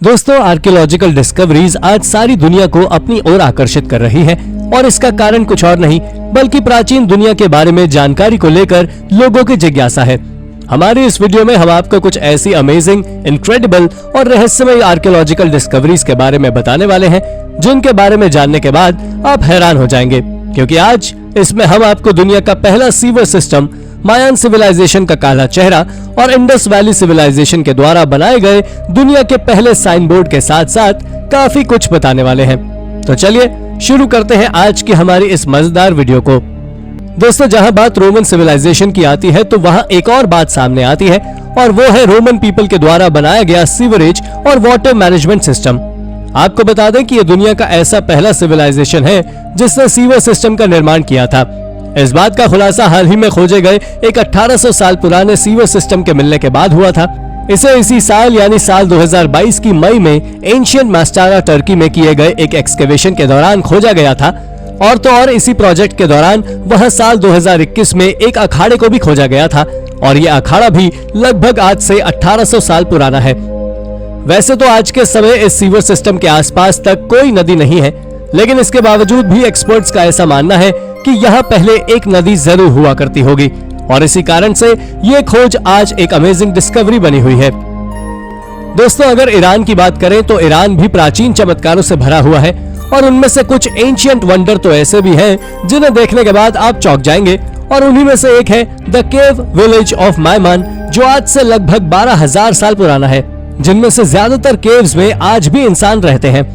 दोस्तों, archaeological discoveries आज सारी दुनिया को अपनी ओर आकर्षित कर रही है और इसका कारण कुछ और नहीं बल्कि प्राचीन दुनिया के बारे में जानकारी को लेकर लोगों की जिज्ञासा है। हमारी इस वीडियो में हम आपको कुछ ऐसी अमेजिंग, इनक्रेडिबल और रहस्यमय आर्कियोलॉजिकल डिस्कवरीज के बारे में बताने वाले हैं जिनके बारे में जानने के बाद आप हैरान हो जाएंगे, क्योंकि आज इसमें हम आपको दुनिया का पहला सीवर सिस्टम, मायान सिविलाइजेशन का काला चेहरा और इंडस वैली सिविलाइजेशन के द्वारा बनाए गए दुनिया के पहले साइन बोर्ड के साथ साथ काफी कुछ बताने वाले हैं। तो चलिए शुरू करते हैं आज की हमारी इस मजेदार वीडियो को। दोस्तों, जहां बात रोमन सिविलाइजेशन की आती है तो वहां एक और बात सामने आती है और वो है रोमन पीपल के द्वारा बनाया गया सीवरेज और वाटर मैनेजमेंट सिस्टम। आपको बता दें कि यह दुनिया का ऐसा पहला सिविलाइजेशन है जिसने सीवर सिस्टम का निर्माण किया था। इस बात का खुलासा हाल ही में खोजे गए एक 1800 साल पुराने सीवर सिस्टम के मिलने के बाद हुआ था। इसे इसी साल यानी साल 2022 की मई में एंशिएंट मास्टारा टर्की में किए गए एक एक्सकेवेशन के दौरान खोजा गया था। और तो और इसी प्रोजेक्ट के दौरान वहां साल 2021 में एक अखाड़े को भी खोजा गया था और यह अखाड़ा भी लगभग आज से 1800 साल पुराना है। वैसे तो आज के समय इस सीवर सिस्टम के आसपास तक कोई नदी नहीं है, लेकिन इसके बावजूद भी एक्सपर्ट्स का ऐसा मानना है कि यहाँ पहले एक नदी जरूर हुआ करती होगी और इसी कारण से ये खोज आज एक अमेजिंग डिस्कवरी बनी हुई है। दोस्तों, अगर ईरान की बात करें तो ईरान भी प्राचीन चमत्कारों से भरा हुआ है और उनमें से कुछ एंशिएंट वंडर तो ऐसे भी हैं जिन्हें देखने के बाद आप चौंक जाएंगे। और उन्हीं में से एक है द केव विलेज ऑफ मायमान, जो आज से लगभग 12,000 साल पुराना है, जिनमें से ज्यादातर केव्स में आज भी इंसान रहते हैं।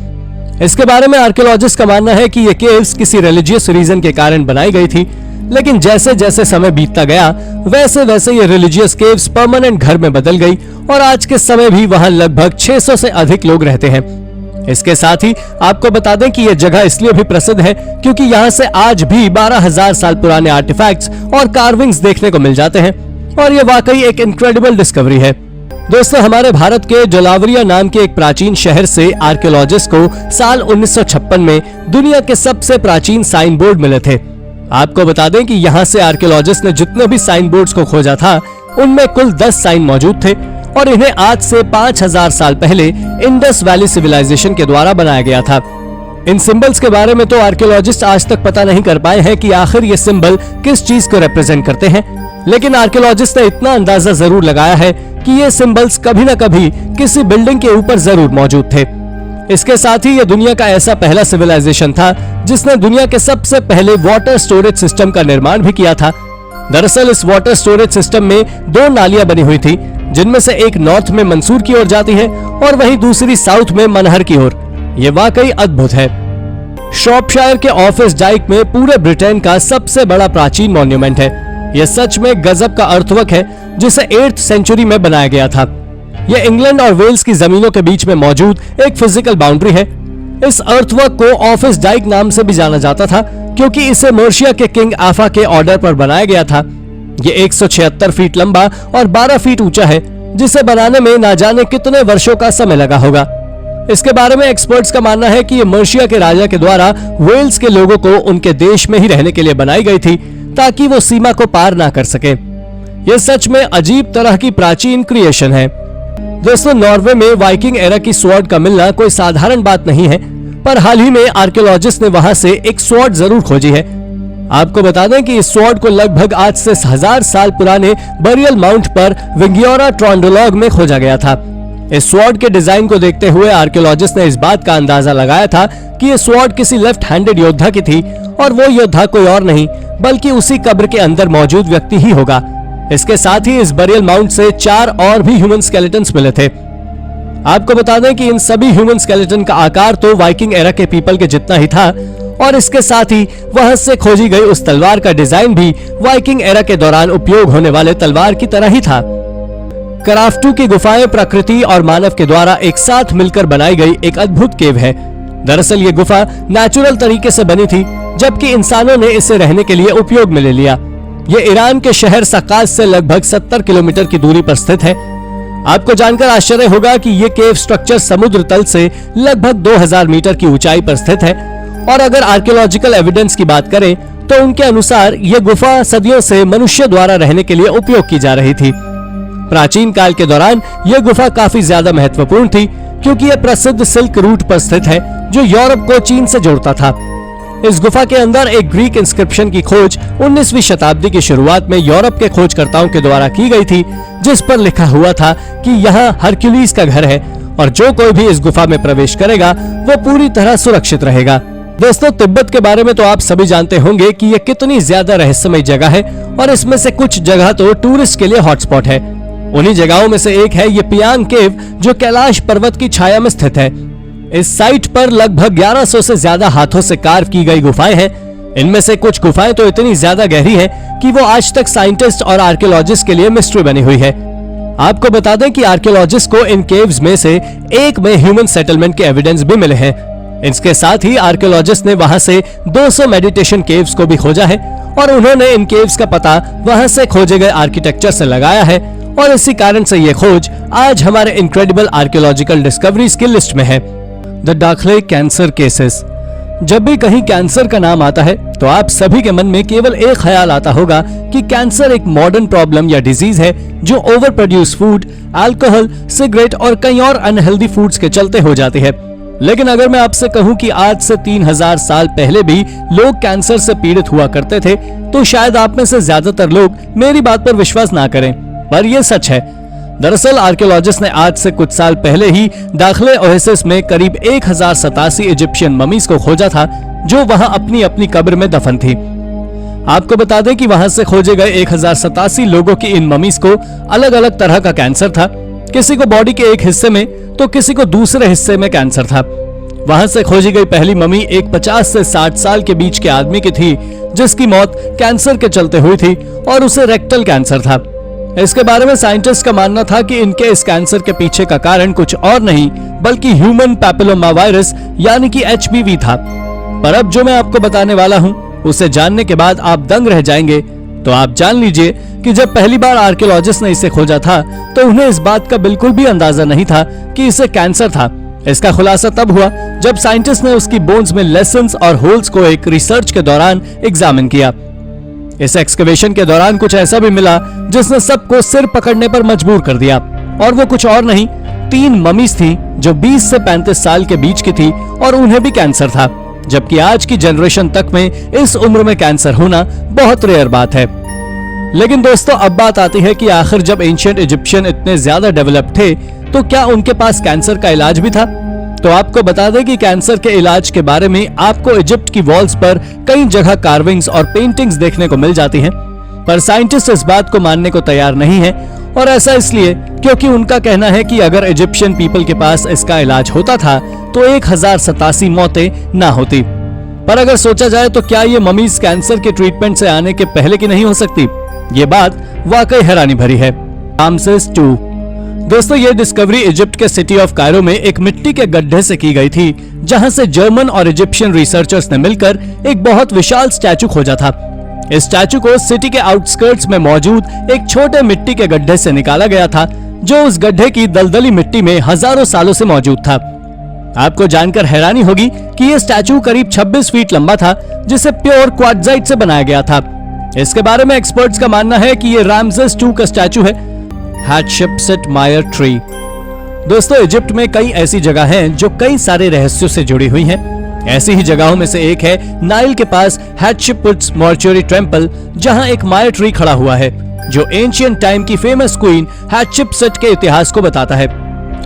इसके बारे में आर्कियोलॉजिस्ट का मानना है कि ये केव्स किसी रिलीजियस रीजन के कारण बनाई गई थी, लेकिन जैसे जैसे समय बीतता गया वैसे वैसे ये रिलीजियस केव्स परमानेंट घर में बदल गई और आज के समय भी वहां लगभग 600 से अधिक लोग रहते हैं। इसके साथ ही आपको बता दें कि यह जगह इसलिए भी प्रसिद्ध है क्योंकि यहाँ से आज भी 12,000 साल पुराने आर्टिफैक्ट्स और कार्विंग्स देखने को मिल जाते हैं और ये वाकई एक इनक्रेडिबल डिस्कवरी है। दोस्तों, हमारे भारत के जलावरिया नाम के एक प्राचीन शहर से आर्कियोलॉजिस्ट को साल 1956 में दुनिया के सबसे प्राचीन साइन बोर्ड मिले थे। आपको बता दें कि यहाँ से आर्कियोलॉजिस्ट ने जितने भी साइन बोर्ड्स को खोजा था उनमें कुल 10 साइन मौजूद थे और इन्हें आज से 5000 साल पहले इंडस वैली सिविलाइजेशन के द्वारा बनाया गया था। इन सिंबल्स के बारे में तो आर्कियोलॉजिस्ट आज तक पता नहीं कर पाए हैं कि आखिर ये सिंबल किस चीज को रिप्रेजेंट करते हैं, लेकिन आर्कियोलॉजिस्ट ने इतना अंदाजा जरूर लगाया है कि ये सिंबल्स कभी न कभी किसी बिल्डिंग के ऊपर जरूर मौजूद थे। इसके साथ ही ये दुनिया का ऐसा पहला सिविलाइजेशन था जिसने दुनिया के सबसे पहले वाटर स्टोरेज सिस्टम का निर्माण भी किया था। दरअसल इस वाटर स्टोरेज सिस्टम में 2 नालियां बनी हुई थी, जिनमें से एक नॉर्थ में मंसूर की ओर जाती है और वहीं दूसरी साउथ में मनहर की ओर। ये वाकई अद्भुत है। शॉर्पशायर के ऑफिस डाइक में पूरे ब्रिटेन का सबसे बड़ा प्राचीन मॉन्यूमेंट है। यह सच में गजब का अर्थवर्क है जिसे 8th सेंचुरी में बनाया गया था। यह इंग्लैंड और वेल्स की जमीनों के बीच में मौजूद एक फिजिकल बाउंड्री है। इस अर्थवर्क को ऑफिस डाइक नाम से भी जाना जाता था क्योंकि इसे मर्शिया के किंग आफा के ऑर्डर पर बनाया गया था। ये 176 फीट लंबा और 12 फीट ऊंचा है, जिसे बनाने में ना जाने कितने वर्षों का समय लगा होगा। इसके बारे में एक्सपर्ट्स का मानना है कि ये मर्शिया के राजा के द्वारा वेल्स के लोगों को उनके देश में ही रहने के लिए बनाई गई थी ताकि वो सीमा को पार ना कर सके। यह सच में अजीब तरह की प्राचीन क्रिएशन है। दोस्तों, नॉर्वे में वाइकिंग एरा की स्वॉर्ड का मिलना कोई साधारण बात नहीं है, पर हाल ही में आर्कियोलॉजिस्ट ने वहां से एक स्वॉर्ड जरूर खोजी है। आपको बता दें कि इस स्वॉर्ड को लगभग आज से 1000 साल पुराने बरियल माउंट पर विंगियोरा ट्रॉन्डोलॉग में खोजा गया था। इस स्वॉर्ड के डिजाइन को देखते हुए आर्कियोलॉजिस्ट ने इस बात का अंदाजा लगाया था कि यह स्वॉर्ड किसी लेफ्ट हैंडेड योद्धा की थी और वो योद्धा कोई और नहीं बल्कि उसी कब्र के अंदर मौजूद व्यक्ति ही होगा। इसके साथ ही इस बरियल माउंट से 4 और भी ह्यूमन स्केलेटन्स मिले थे। आपको बता दें कि इन सभी ह्यूमन स्केलेटन का आकार तो वाइकिंग एरा के पीपल के जितना ही था और इसके साथ ही वहां से खोजी गई उस तलवार का डिजाइन भी वाइकिंग एरा के दौरान उपयोग होने वाले तलवार की तरह ही था। कराफ्टू की गुफाएं प्रकृति और मानव के द्वारा एक साथ मिलकर बनाई गई एक अद्भुत केव है। दरअसल ये गुफा नेचुरल तरीके से बनी थी, जबकि इंसानों ने इसे रहने के लिए उपयोग में ले लिया। ये ईरान के शहर सकास से लगभग 70 किलोमीटर की दूरी पर स्थित है। आपको जानकर आश्चर्य होगा कि ये केव स्ट्रक्चर समुद्र तल से लगभग 2000 मीटर की ऊंचाई पर स्थित है और अगर आर्कियोलॉजिकल एविडेंस की बात करें तो उनके अनुसार ये गुफा सदियों से मनुष्य द्वारा रहने के लिए उपयोग की जा रही थी। प्राचीन काल के दौरान यह गुफा काफी ज्यादा महत्वपूर्ण थी क्योंकि यह प्रसिद्ध सिल्क रूट पर स्थित है जो यूरोप को चीन से जोड़ता था। इस गुफा के अंदर एक ग्रीक इंस्क्रिप्शन की खोज 19वीं शताब्दी की शुरुआत में यूरोप के खोजकर्ताओं के द्वारा की गई थी, जिस पर लिखा हुआ था कि यह हरक्यूलिस का घर है और जो कोई भी इस गुफा में प्रवेश करेगा वो पूरी तरह सुरक्षित रहेगा। दोस्तों, तिब्बत के बारे में तो आप सभी जानते होंगे कि यह कितनी ज्यादा रहस्यमय जगह है और इसमें से कुछ जगह तो टूरिस्ट के लिए हॉटस्पॉट है। उन्हीं जगहों में से एक है ये पियांग केव, जो कैलाश पर्वत की छाया में स्थित है। इस साइट पर लगभग 1100 से ज्यादा हाथों से कार्व की गई गुफाएं हैं। इनमें से कुछ गुफाएं तो इतनी ज्यादा गहरी हैं कि वो आज तक साइंटिस्ट और आर्कियोलॉजिस्ट के लिए मिस्ट्री बनी हुई है। आपको बता दें कि आर्कियोलॉजिस्ट को इन केव्स में से एक में ह्यूमन सेटलमेंट के एविडेंस भी मिले हैं। इसके साथ ही आर्कियोलॉजिस्ट ने वहां से 200 मेडिटेशन केव्स को भी खोजा है और उन्होंने इन केव्स का पता वहां से खोजे गए आर्किटेक्चर से लगाया है और इसी कारण से ये खोज आज हमारे इनक्रेडिबल आर्कियोलॉजिकल डिस्कवरीज की लिस्ट में है। द दाखले कैंसर केसेस। जब भी कहीं कैंसर का नाम आता है तो आप सभी के मन में केवल एक ख्याल आता होगा कि कैंसर एक मॉडर्न प्रॉब्लम या डिजीज है जो over produce food, alcohol, cigarette और कई और अनहेल्दी फूड्स के चलते हो जाती है। लेकिन अगर मैं आपसे कहूं कि आज से 3000 साल पहले भी लोग कैंसर से पीड़ित हुआ करते थे, तो शायद आप में से ज्यादातर लोग मेरी बात पर विश्वास ना करें, पर यह सच है। दरअसल आर्कियोलॉजिस्ट ने आज से कुछ साल पहले ही दाखले ओएसिस में करीब 1087 इजिप्शियन ममीज को खोजा था जो वहां अपनी अपनी कब्र में दफन थी। आपको बता दें कि वहां से खोजे गए 1087 लोगों की इन ममीज को अलग अलग तरह का कैंसर था। किसी को बॉडी के एक हिस्से में तो किसी को दूसरे हिस्से में कैंसर था। वहां से खोजी गई पहली ममी एक 50 से 60 साल के बीच के आदमी की थी जिसकी मौत कैंसर के चलते हुई थी और उसे रेक्टल कैंसर था। इसके बारे में साइंटिस्ट का मानना था कि इनके इस कैंसर के पीछे का कारण कुछ और नहीं बल्कि ह्यूमन पैपिलोमा वायरस यानी कि HPV था। पर अब जो मैं आपको बताने वाला हूं उसे जानने के बाद आप दंग रह जाएंगे। तो आप जान लीजिए कि जब पहली बार आर्कियोलॉजिस्ट ने इसे खोजा था तो उन्हें इस बात का बिल्कुल भी अंदाजा नहीं था कि इसे कैंसर था। इसका खुलासा तब हुआ जब साइंटिस्ट ने उसकी बोन्स में लेसन्स और होल्स को एक रिसर्च के दौरान एग्जामिन किया। इस एक्सकवेशन के दौरान कुछ ऐसा भी मिला जिसने सबको सिर पकड़ने पर मजबूर कर दिया और वो कुछ और नहीं 3 ममीज थी जो 20 से 35 साल के बीच की थी और उन्हें भी कैंसर था, जबकि आज की जनरेशन तक में इस उम्र में कैंसर होना बहुत रेयर बात है। लेकिन दोस्तों, अब बात आती है कि आखिर जब एंशिएंट इजिप्शियन इतने ज्यादा डेवलप थे तो क्या उनके पास कैंसर का इलाज भी था? तो आपको बता दें कि कैंसर के इलाज के बारे में आपको इजिप्ट की वॉल्स पर कई जगह कार्विंग्स और पेंटिंग्स देखने को मिल जाती हैं, पर साइंटिस्ट इस बात को मानने को तैयार नहीं है और ऐसा इसलिए क्योंकि उनका कहना है कि अगर इजिप्शियन पीपल के पास इसका इलाज होता था तो 1087 मौतें ना होती। पर अगर सोचा जाए तो क्या ये ममीज कैंसर के ट्रीटमेंट से आने के पहले की नहीं हो सकती? ये बात वाकई हैरानी भरी है। Ramesses II। दोस्तों, ये डिस्कवरी इजिप्ट के सिटी ऑफ कायरो में एक मिट्टी के गड्ढे से की गई थी, जहां से जर्मन और इजिप्शियन रिसर्चर्स ने मिलकर एक बहुत विशाल स्टैचू खोजा था। इस स्टैचू को सिटी के आउटस्कर्ट्स में मौजूद एक छोटे मिट्टी के गड्ढे से निकाला गया था, जो उस गड्ढे की दलदली मिट्टी में हजारों सालों से मौजूद था। आपको जानकर हैरानी होगी कि यह स्टैचू करीब 26 फीट लंबा था, जिसे प्योर क्वार्ट्जाइट से बनाया गया था। इसके बारे में एक्सपर्ट्स का मानना है कि यह रामसेस II का स्टैचू है। हाटशेपसुट ट्री। दोस्तों, इजिप्ट में कई ऐसी जगह हैं जो कई सारे रहस्यों से जुड़ी हुई हैं। ऐसी ही जगहों में से एक है नाइल के पास हाटशेपसुट मॉर्चुरी टेम्पल, जहां एक मायर ट्री खड़ा हुआ है जो एंशिएंट टाइम की फेमस क्वीन हाटशेपसुट के इतिहास को बताता है।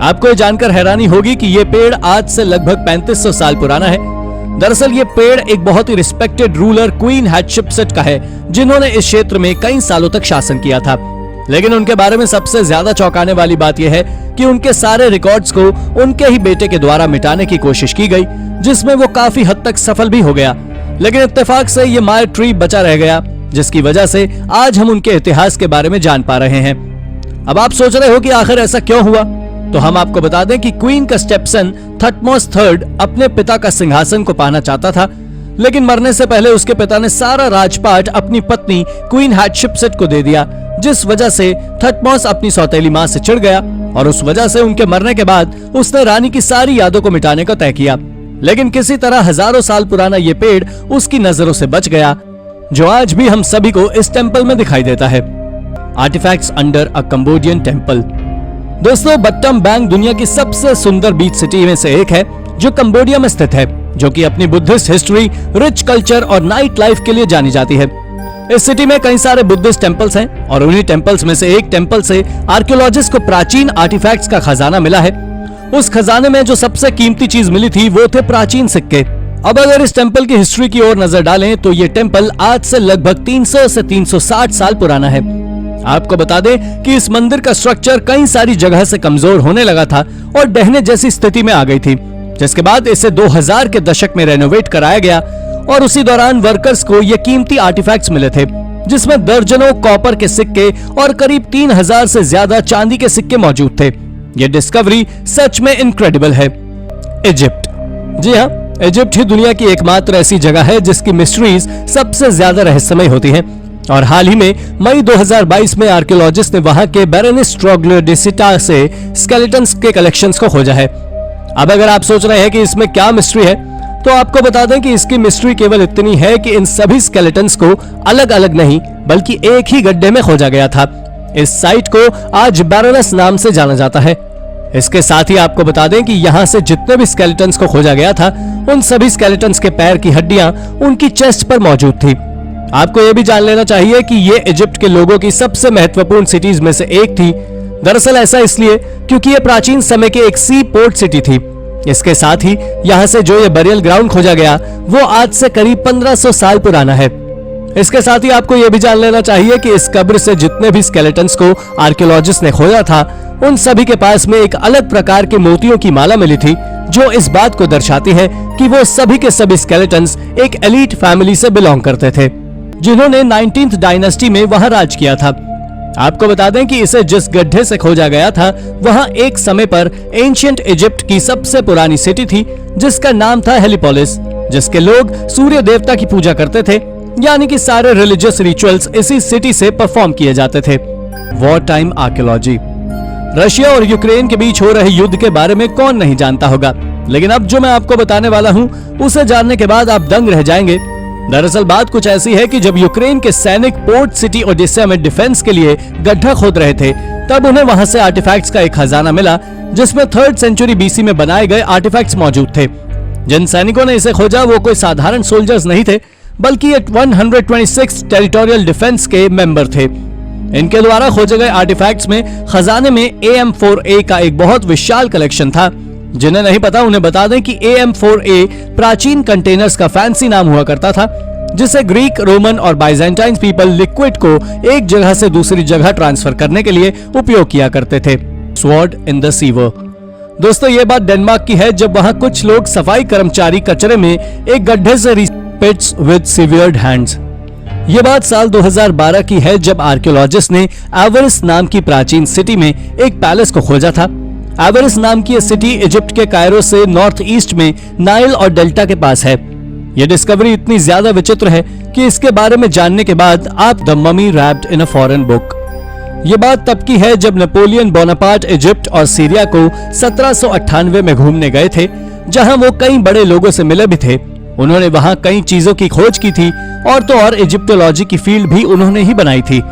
आपको ये जानकर हैरानी होगी कि ये पेड़ आज से लगभग 3500 साल पुराना है। दरअसल ये पेड़ एक बहुत ही रिस्पेक्टेड रूलर क्वीन हाटशेपसुट का है, जिन्होंने इस क्षेत्र में कई सालों तक शासन किया था। लेकिन उनके बारे में सबसे ज्यादा चौंकाने वाली बात यह है कि उनके सारे रिकॉर्ड्स को उनके ही बेटे के द्वारा मिटाने की कोशिश की गई, जिसमें वो काफी हद तक सफल भी हो गया। लेकिन इत्तेफाक से ये मायर ट्री बचा रह गया, जिसकी वजह से आज हम उनके इतिहास के बारे में जान पा रहे हैं। अब आप सोच रहे हो कि आखिर ऐसा क्यों हुआ, तो हम आपको बता दें कि क्वीन का स्टेपसन थटमोस III अपने पिता का सिंहासन को पाना चाहता था, लेकिन मरने से पहले उसके पिता ने सारा राजपाट अपनी पत्नी क्वीन हाटशेपसुट को दे दिया, जिस वजह से थटमोस अपनी सौतेली मां से चिढ़ गया और उस वजह से उनके मरने के बाद उसने रानी की सारी यादों को मिटाने का तय किया। लेकिन किसी तरह हजारों साल पुराना ये पेड़ उसकी नजरों से बच गया, जो आज भी हम सभी को इस टेंपल में दिखाई देता है। Artifacts under a Cambodian temple. दोस्तों, बट्टम बैंग दुनिया की सबसे सुंदर बीच सिटी में से एक है जो कंबोडिया में स्थित है, जो कि अपनी बुद्धिस्ट हिस्ट्री, रिच कल्चर और नाइट लाइफ के लिए जानी जाती है। इस सिटी में कई सारे बुद्धिस्ट टेंपल्स हैं और उन्हीं टेंपल्स में से एक टेंपल से आर्कियोलॉजिस्ट को प्राचीन आर्टिफैक्ट्स का खजाना मिला है। उस खजाने में जो सबसे कीमती चीज मिली थी वो थे प्राचीन सिक्के। अब अगर इस टेंपल की हिस्ट्री की ओर नजर डालें तो ये टेंपल आज से लगभग 300 से 360 साल पुराना है। आपको बता दें कि इस मंदिर का स्ट्रक्चर कई सारी जगह से कमजोर होने लगा था और ढहने जैसी स्थिति में आ गई थी, जिसके बाद इसे 2000 के दशक में रेनोवेट कराया गया और उसी दौरान वर्कर्स को ये कीमती आर्टिफैक्ट्स मिले थे, जिसमें दर्जनों कॉपर के सिक्के और करीब 3000 से ज्यादा चांदी के सिक्के मौजूद थे। ये डिस्कवरी सच में इनक्रेडिबल है। इजिप्ट। जी हाँ, इजिप्ट ही दुनिया की एकमात्र ऐसी जगह है जिसकी मिस्ट्रीज सबसे ज्यादा रहस्यमय होती हैं। और हाल ही में मई 2022 में आर्कियोलॉजिस्ट ने वहां के बेरेनिस ट्रोग्लोडिसिटा से स्केलेटन्स के कलेक्शंस को खोजा है। अब अगर आप सोच रहे हैं कि इसमें क्या मिस्ट्री है, तो आपको बता दें कि इसकी मिस्ट्री केवल इतनी है कि इन सभी स्केलेटन्स को अलग अलग नहीं बल्कि एक ही गड्ढे में खोजा गया था। इस साइट को आज बेरेनिस नाम से जाना जाता है। इसके साथ ही आपको बता दें कि यहाँ से जितने भी स्केलेटन्स को खोजा गया था, उन सभी स्केलेटन्स के पैर की हड्डियां उनकी चेस्ट पर मौजूद थी। आपको यह भी जान लेना चाहिए कि ये इजिप्ट के लोगों की सबसे महत्वपूर्ण सिटीज में से एक थी। दरअसल ऐसा इसलिए क्योंकि ये प्राचीन समय के एक सी पोर्ट सिटी थी। इसके साथ ही यहाँ से जो ये बरियल ग्राउंड खोजा गया वो आज से करीब 1500 साल पुराना है। इसके साथ ही आपको यह भी जान लेना चाहिए कि इस कब्र से जितने भी स्केलेटन्स को आर्कियोलॉजिस्ट ने खोजा था, उन सभी के पास में एक अलग प्रकार के मोतियों की माला मिली थी, जो इस बात को दर्शाती है कि वो सभी के सभी स्केलेटन्स एक एलीट फैमिली से बिलोंग करते थे, जिन्होंने 19th डायनेस्टी में वहां राज किया था। आपको बता दें कि इसे जिस गड्ढे से खोजा गया था वहां एक समय पर एंशिएंट इजिप्ट की सबसे पुरानी सिटी थी, जिसका नाम था हेलिपोलिस, जिसके लोग सूर्य देवता की पूजा करते थे, यानी कि सारे रिलीजियस रिचुअल्स इसी सिटी से परफॉर्म किए जाते थे। War time archaeology. रशिया और यूक्रेन के बीच हो रहे युद्ध के बारे में कौन नहीं जानता होगा, लेकिन अब जो मैं आपको बताने वाला हूं उसे जानने के बाद आप दंग रह जाएंगे। दरअसल बात कुछ ऐसी है कि जब यूक्रेन के सैनिक पोर्ट सिटी ओडेसा में डिफेंस के लिए गड्ढा खोद रहे थे, तब उन्हें वहां से आर्टिफैक्ट्स का एक खजाना मिला, जिसमें 3rd सेंचुरी बीसी में बनाए गए आर्टिफैक्ट्स मौजूद थे। जिन सैनिकों ने इसे खोजा वो कोई साधारण सोल्जर्स नहीं थे, बल्कि ये 126 टेरिटोरियल डिफेंस के मेंबर थे। इनके द्वारा खोजे गए आर्टिफैक्ट्स में खजाने में AM4A का एक बहुत विशाल कलेक्शन था। जिन्हें नहीं पता उन्हें बता दें कि AM4A प्राचीन कंटेनर्स का फैंसी नाम हुआ करता था, जिसे ग्रीक, रोमन और बाइजेंटाइन पीपल लिक्विड को एक जगह से दूसरी जगह ट्रांसफर करने के लिए उपयोग किया करते थे। Sword in the sewer. दोस्तों, ये बात डेनमार्क की है, जब वहां कुछ लोग सफाई कर्मचारी कचरे में एक गड्ढे से पिट्स विद सीवियर्ड हैंड्स। ये बात साल 2012 की है, जब आर्कियोलॉजिस्ट ने एवरिस नाम की प्राचीन सिटी में एक पैलेस को खोजा था। एवरिस नाम की यह सिटी इजिप्ट के कायरो से नॉर्थ ईस्ट में नाइल और डेल्टा के पास है। यह डिस्कवरी इतनी ज्यादा विचित्र है कि इसके बारे में जानने के बाद आप the mummy wrapped in a foreign book. ये बात तब की है जब नेपोलियन बोनापार्ट इजिप्ट और सीरिया को 1798 में घूमने गए थे, जहां वो कई बड़े लोगों से मिले भी थे। उन्होंने वहां कई चीजों की खोज की थी और तो और इजिप्टोलॉजी की फील्ड भी उन्होंने ही बनाई थी।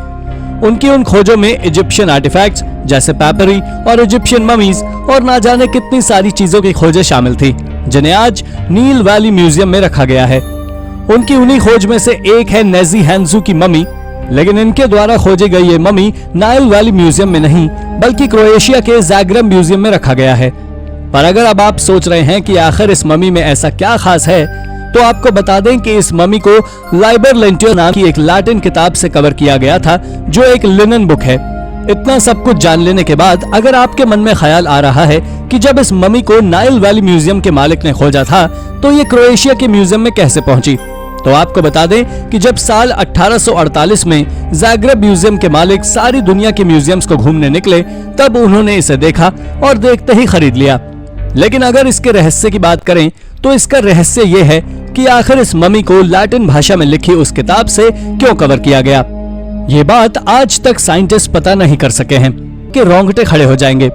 उनकी उन खोजों में इजिप्शियन आर्टिफैक्ट्स जैसे पैपरी और इजिप्शियन ममीज और ना जाने कितनी सारी चीजों की खोजें शामिल थी, जिन्हें आज नील वैली म्यूजियम में रखा गया है। उनकी उन्हीं खोज में से एक है नेजी हैंजू की ममी, लेकिन इनके द्वारा खोजी गई ये ममी नाइल वैली म्यूजियम में नहीं बल्कि क्रोएशिया के ज़ाग्रेब म्यूजियम में रखा गया है। पर अगर अब आप सोच रहे हैं कि आखिर इस ममी में ऐसा क्या खास है, तो आपको बता दें कि इस ममी को लाइबर लेंटियो नाम की एक लैटिन किताब से कवर किया गया था, जो एक लिनन बुक है। इतना सब कुछ जान लेने के बाद अगर आपके मन में ख्याल आ रहा है कि जब इस ममी को नाइल वैली म्यूजियम के मालिक ने खोजा था, तो ये क्रोएशिया के म्यूजियम में कैसे पहुंची, तो आपको बता दें कि जब साल 1848 में ज़ाग्रेब म्यूजियम के मालिक सारी दुनिया के म्यूजियम्स को घूमने निकले, तब उन्होंने इसे देखा और देखते ही खरीद लिया। लेकिन अगर इसके रहस्य की बात करें तो इसका रहस्य ये है कि आखिर इस ममी को लैटिन भाषा में लिखी उस किताब से क्यों कवर किया गया। ये बात आज तक साइंटिस्ट पता नहीं कर सके हैं, कि रोंगटे खड़े हो जाएंगे।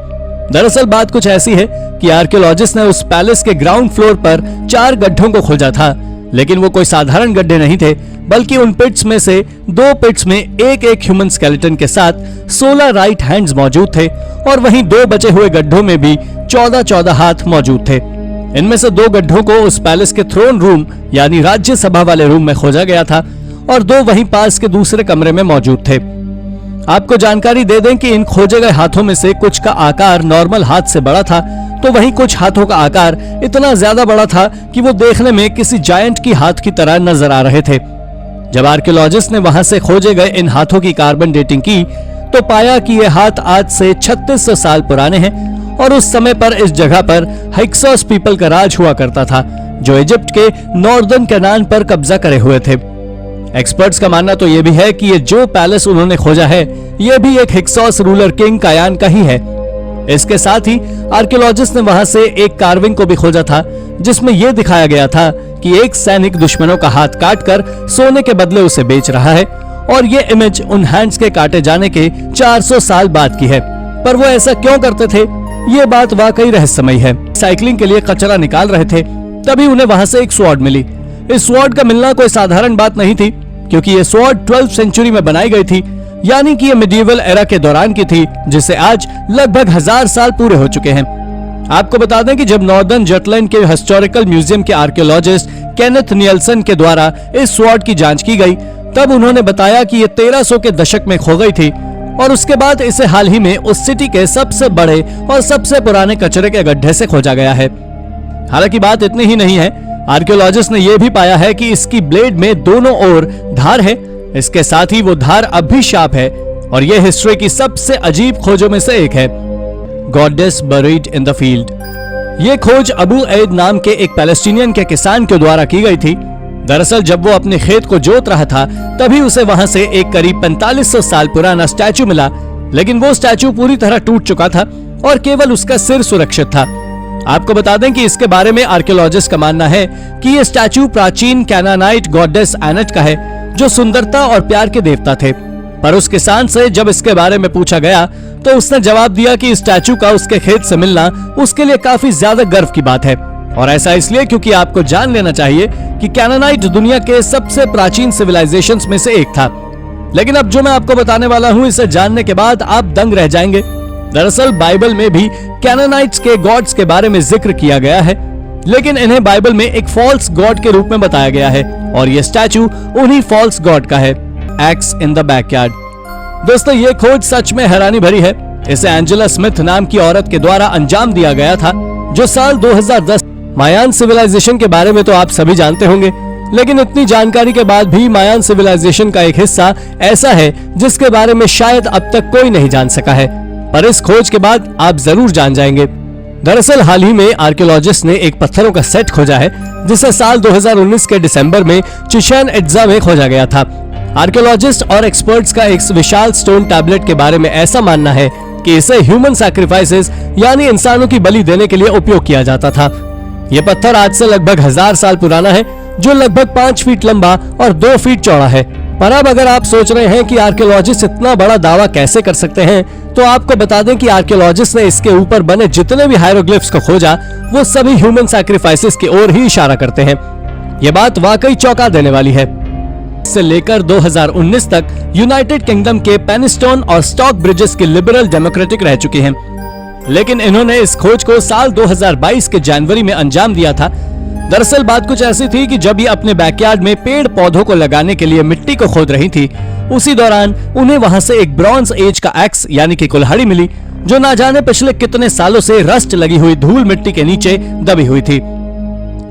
दरअसल बात कुछ ऐसी है कि आर्कियोलॉजिस्ट ने उस पैलेस के ग्राउंड फ्लोर पर 4 गड्ढों को खोजा था, लेकिन वो कोई साधारण गड्ढे नहीं थे, बल्कि उन पिट्स में से 2 पिट्स में एक एक ह्यूमन स्केलेटन के साथ 16 राइट हैंड्स मौजूद थे और वहीं 2 बचे हुए गड्ढों में भी 14-14 हाथ मौजूद थे। इनमें से 2 गड्ढों को उस पैलेस के थ्रोन रूम यानी राज्यसभा वाले रूम में खोजा गया था और 2 वहीं पास के दूसरे कमरे में मौजूद थे। आपको जानकारी दे दें कि इन खोजे गए हाथों में से कुछ का आकार नॉर्मल हाथ से बड़ा था, तो वहीं कुछ हाथों का आकार इतना ज्यादा बड़ा था कि वो देखने में किसी जायंट की हाथ की तरह नजर आ रहे थे। जब आर्कियोलॉजिस्ट ने वहां से खोजे गए इन हाथों की कार्बन डेटिंग की तो पाया कि ये हाथ आज से 3600 साल पुराने हैं और उस समय पर इस जगह पर हिक्सोस पीपल का राज हुआ करता था, जो इजिप्ट के नॉर्दर्न कैनान पर कब्जा करे हुए थे। एक्सपर्ट्स का मानना तो ये भी है कि ये जो पैलेस उन्होंने खोजा है ये भी एक हिक्सोस रूलर किंग कायान का ही है। इसके साथ ही आर्कियोलॉजिस्ट ने वहां से एक कार्विंग को भी खोजा था जिसमें यह दिखाया गया था कि एक सैनिक दुश्मनों का हाथ काटकर सोने के बदले उसे बेच रहा है और ये इमेज उन हैंड्स के काटे जाने के 400 साल बाद की है। पर वो ऐसा क्यों करते थे, ये बात वाकई रहस्यमयी है। साइकिलिंग के लिए कचरा निकाल रहे थे तभी उन्हें वहां से एक स्वॉर्ड मिली। इस स्वॉर्ड का मिलना कोई साधारण बात नहीं थी क्योंकि ये स्वॉर्ड 12th सेंचुरी में बनाई गई थी, यानी कि ये मिडिवल एरा के दौरान की थी जिसे आज लगभग 1000 साल पूरे हो चुके हैं। आपको बता दें कि जब नॉर्दर्न जटलैंड के हिस्टोरिकल म्यूजियम के आर्कियोलॉजिस्ट केनेथ नियल्सन के द्वारा इस स्वॉर्ड की जांच की गई तब उन्होंने बताया कि ये 1300 के दशक में खो गई थी और उसके बाद इसे हाल ही में उस सिटी के सबसे बड़े और सबसे पुराने कचरे के गड्ढे से खोजा गया है। हालांकि बात इतनी ही नहीं है, आर्कियोलॉजिस्ट ने यह भी पाया है कि इसकी ब्लेड में दोनों ओर धार है। इसके साथ ही वो धार अब भी शार्प है और यह हिस्ट्री की सबसे अजीब खोजों में से एक है। Goddess buried in the field. ये खोज अबू ऐद नाम के एक पैलेस्टीनियन के किसान के द्वारा की गई थी। दरअसल जब वो अपने खेत को जोत रहा था तभी उसे वहां से एक करीब 4500 साल पुराना स्टैचू मिला, लेकिन वो स्टैचू पूरी तरह टूट चुका था और केवल उसका सिर सुरक्षित था। आपको बता दें कि इसके बारे में आर्कियोलॉजिस्ट का मानना है कि ये स्टैचू प्राचीन कैनानाइट गॉडेस एनट का है जो सुंदरता और प्यार के देवता थे। पर उस किसान से जब इसके बारे में पूछा गया तो उसने जवाब दिया कि इस स्टैचू का उसके खेत से मिलना उसके लिए काफी ज्यादा गर्व की बात है और ऐसा इसलिए क्योंकि आपको जान लेना चाहिए कि कैनानाइट दुनिया के सबसे प्राचीन सिविलाइजेशंस में से एक था। लेकिन अब जो मैं आपको बताने वाला हूँ इसे जानने के बाद आप दंग रह जाएंगे। दरअसल बाइबल में भी कैनानाइट्स के गॉड्स के बारे में जिक्र किया गया है, लेकिन इन्हें बाइबल में एक फॉल्स गॉड के रूप में बताया गया है और ये स्टैचू उन्हीं फॉल्स गॉड का है। X in the backyard. दोस्तों ये खोज सच में हैरानी भरी है। इसे एंजेला स्मिथ नाम की औरत के द्वारा अंजाम दिया गया था जो साल 2010। मायान सिविलाइजेशन के बारे में तो आप सभी जानते होंगे, लेकिन इतनी जानकारी के बाद भी मायान सिविलाइजेशन का एक हिस्सा ऐसा है जिसके बारे में शायद अब तक कोई नहीं जान सका है, पर इस खोज के बाद आप जरूर जान जाएंगे। दरअसल हाल ही में आर्कियोलॉजिस्ट ने एक पत्थरों का सेट खोजा है जिसे साल 2019 के दिसंबर में चिचेन इट्जा में खोजा गया था। आर्कियोलॉजिस्ट और एक्सपर्ट्स का एक विशाल स्टोन टैबलेट के बारे में ऐसा मानना है कि इसे ह्यूमन सैक्रिफाइसेस यानी इंसानों की बलि देने के लिए उपयोग किया जाता था। यह पत्थर आज से लगभग 1000 साल पुराना है जो लगभग 5 फीट लंबा और 2 फीट चौड़ा है। पर अब अगर आप सोच रहे हैं कि आर्कियोलॉजिस्ट इतना बड़ा दावा कैसे कर सकते हैं, तो आपको बता दें कि आर्कियोलॉजिस्ट ने इसके ऊपर बने जितने भी हायरोग्लिफ्स को खोजा वो सभी ह्यूमन सैक्रिफाइसेस की ओर ही इशारा करते हैं। ये बात वाकई चौंका देने वाली है। से लेकर 2019 तक यूनाइटेड किंगडम के पेनिस्टोन और स्टॉक ब्रिजेस की लिबरल डेमोक्रेटिक रह चुकी हैं, लेकिन इन्होंने इस खोज को साल 2022 के जनवरी में अंजाम दिया था। दरअसल बात कुछ ऐसी थी कि जब ये अपने बैकयार्ड में पेड़ पौधों को लगाने के लिए मिट्टी को खोद रही थी, उसी दौरान उन्हें वहां से एक ब्रॉन्ज एज का एक्स यानी कि कुल्हाड़ी मिली जो ना जाने पिछले कितने सालों से रस्ट लगी हुई धूल मिट्टी के नीचे दबी हुई थी।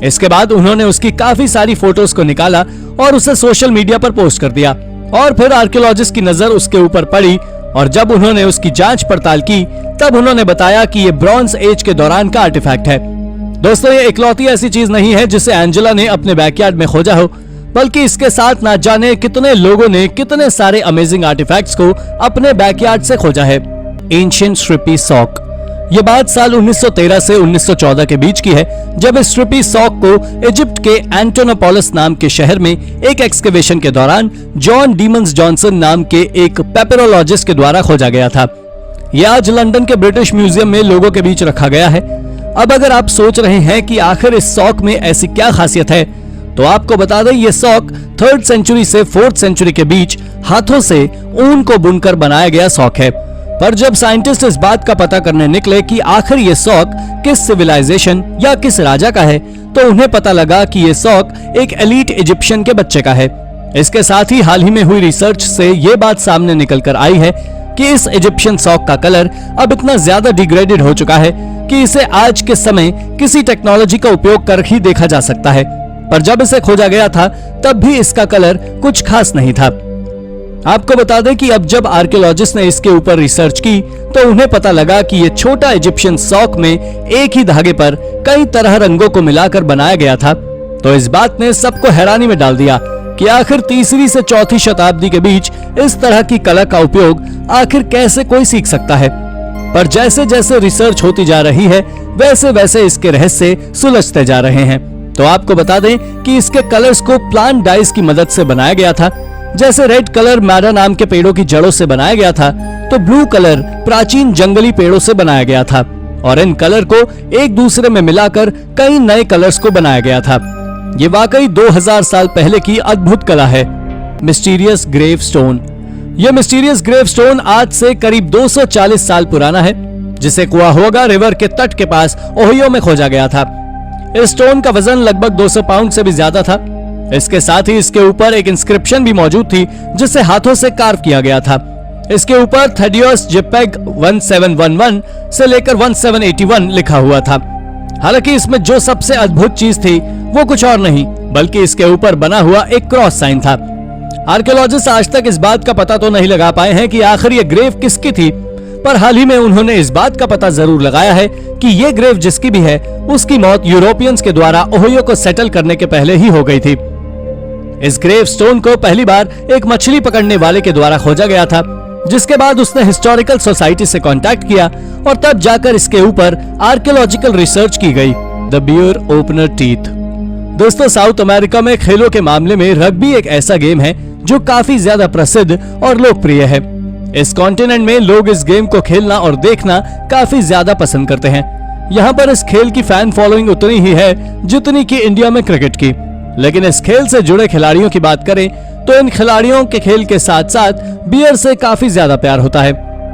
इसके बाद उन्होंने उसकी काफी सारी फोटोज को निकाला और उसे सोशल मीडिया पर पोस्ट कर दिया और फिर आर्कियोलॉजिस्ट की नजर उसके ऊपर पड़ी और जब उन्होंने उसकी जांच पड़ताल की तब उन्होंने बताया कि ये ब्रॉन्ज एज के दौरान का आर्टिफैक्ट है। दोस्तों ये इकलौती ऐसी चीज नहीं है जिसे एंजेला ने अपने बैकयार्ड में खोजा हो, बल्कि इसके साथ ना जाने कितने लोगों ने कितने सारे अमेजिंग आर्टिफैक्ट्स को अपने बैकयार्ड से खोजा है। एंशिएंट श्रिपी सॉक। ये बात साल 1913 से 1914 के बीच की है जब इस श्रिपी सॉक को इजिप्ट के एंटोनोपोलिस नाम के शहर में एक एक्सकेवेशन के दौरान जॉन डीमंस जॉनसन नाम के एक पेपरोलॉजिस्ट के द्वारा खोजा गया था। यह आज लंदन के ब्रिटिश म्यूजियम में लोगों के बीच रखा गया है। अब अगर आप सोच रहे हैं कि आखिर इस सॉक में ऐसी क्या खासियत है, तो आपको बता दें ये सॉक 3rd सेंचुरी से 4th सेंचुरी के बीच हाथों से ऊन को बुनकर बनाया गया सॉक है। पर जब साइंटिस्ट इस बात का पता करने निकले कि आखिर ये सॉक किस सिविलाइजेशन या किस राजा का है, तो उन्हें पता लगा कि ये सॉक एक एलीट इजिप्शियन के बच्चे का है। इसके साथ ही हाल ही में हुई रिसर्च से ये बात सामने निकल कर आई है कि इस इजिप्शियन सॉक का कलर अब इतना ज्यादा डिग्रेडेड हो चुका है कि इसे आज के समय किसी टेक्नोलॉजी का उपयोग कर ही देखा जा सकता है। पर जब इसे खोजा गया था तब भी इसका कलर कुछ खास नहीं था। आपको बता दें कि अब जब आर्कियोलॉजिस्ट ने इसके ऊपर रिसर्च की तो उन्हें पता लगा कि ये छोटा इजिप्शियन सॉक में एक ही धागे पर कई तरह रंगों को मिलाकर बनाया गया था। तो इस बात ने सबको हैरानी में डाल दिया कि आखिर 3री से 4थी शताब्दी के बीच इस तरह की कला का उपयोग आखिर कैसे कोई सीख सकता है। पर जैसे जैसे रिसर्च होती जा रही है वैसे वैसे इसके रहस्य सुलझते जा रहे हैं। तो आपको बता दें कि इसके कलर्स को प्लांट डाइज की मदद से बनाया गया था। जैसे रेड कलर मैडा नाम के पेड़ों की जड़ों से बनाया गया था, तो ब्लू कलर प्राचीन जंगली पेड़ों से बनाया गया था और इन कलर को एक दूसरे में मिलाकर कई नए कलर्स को बनाया गया था। ये वाकई 2000 साल पहले की अद्भुत कला है। Mysterious grave stone. यह मिस्टीरियस ग्रेव स्टोन आज से करीब 240 साल पुराना है, जिसे कुआहोगा रिवर के तट के पास ओहियो में खोजा गया था। इस स्टोन का वजन लगभग 200 पाउंड से भी ज्यादा था। इसके साथ ही इसके ऊपर एक इंस्क्रिप्शन भी मौजूद थी जिसे हाथों से कार्व किया गया था। इसके ऊपर थेडियोस जेपेग 1711 से लेकर 1781 लिखा हुआ था। हालांकि इसमें जो सबसे अद्भुत चीज थी वो कुछ और नहीं बल्कि इसके ऊपर बना हुआ एक क्रॉस साइन था। आर्कियोलॉजिस्ट आज तक इस बात का पता तो नहीं लगा पाए हैं कि आखिर ये ग्रेव किसकी थी, पर हाल ही में उन्होंने इस बात का पता जरूर लगाया है कि ये ग्रेव जिसकी भी है उसकी मौत यूरोपियंस के द्वारा ओहियो को सेटल करने के पहले ही हो गई थी। इस ग्रेव स्टोन को पहली बार एक मछली पकड़ने वाले के द्वारा खोजा गया था, जिसके बाद उसने हिस्टोरिकल सोसाइटी से कांटेक्ट किया और तब जाकर इसके ऊपर आर्कियोलॉजिकल रिसर्च की गई। The beer opener teeth. दोस्तों, साउथ अमेरिका में खेलों के मामले में रग्बी एक ऐसा गेम है जो काफी ज्यादा प्रसिद्ध और लोकप्रिय है। इस कॉन्टिनेंट में लोग इस गेम को खेलना और देखना काफी ज्यादा पसंद करते हैं। यहाँ पर इस खेल की फैन फॉलोइंग उतनी ही है जितनी कि इंडिया में क्रिकेट की। लेकिन इस खेल से जुड़े खिलाड़ियों की बात करें तो इन खिलाड़ियों के खेल के साथ साथ बियर से काफी ज्यादा प्यार होता है,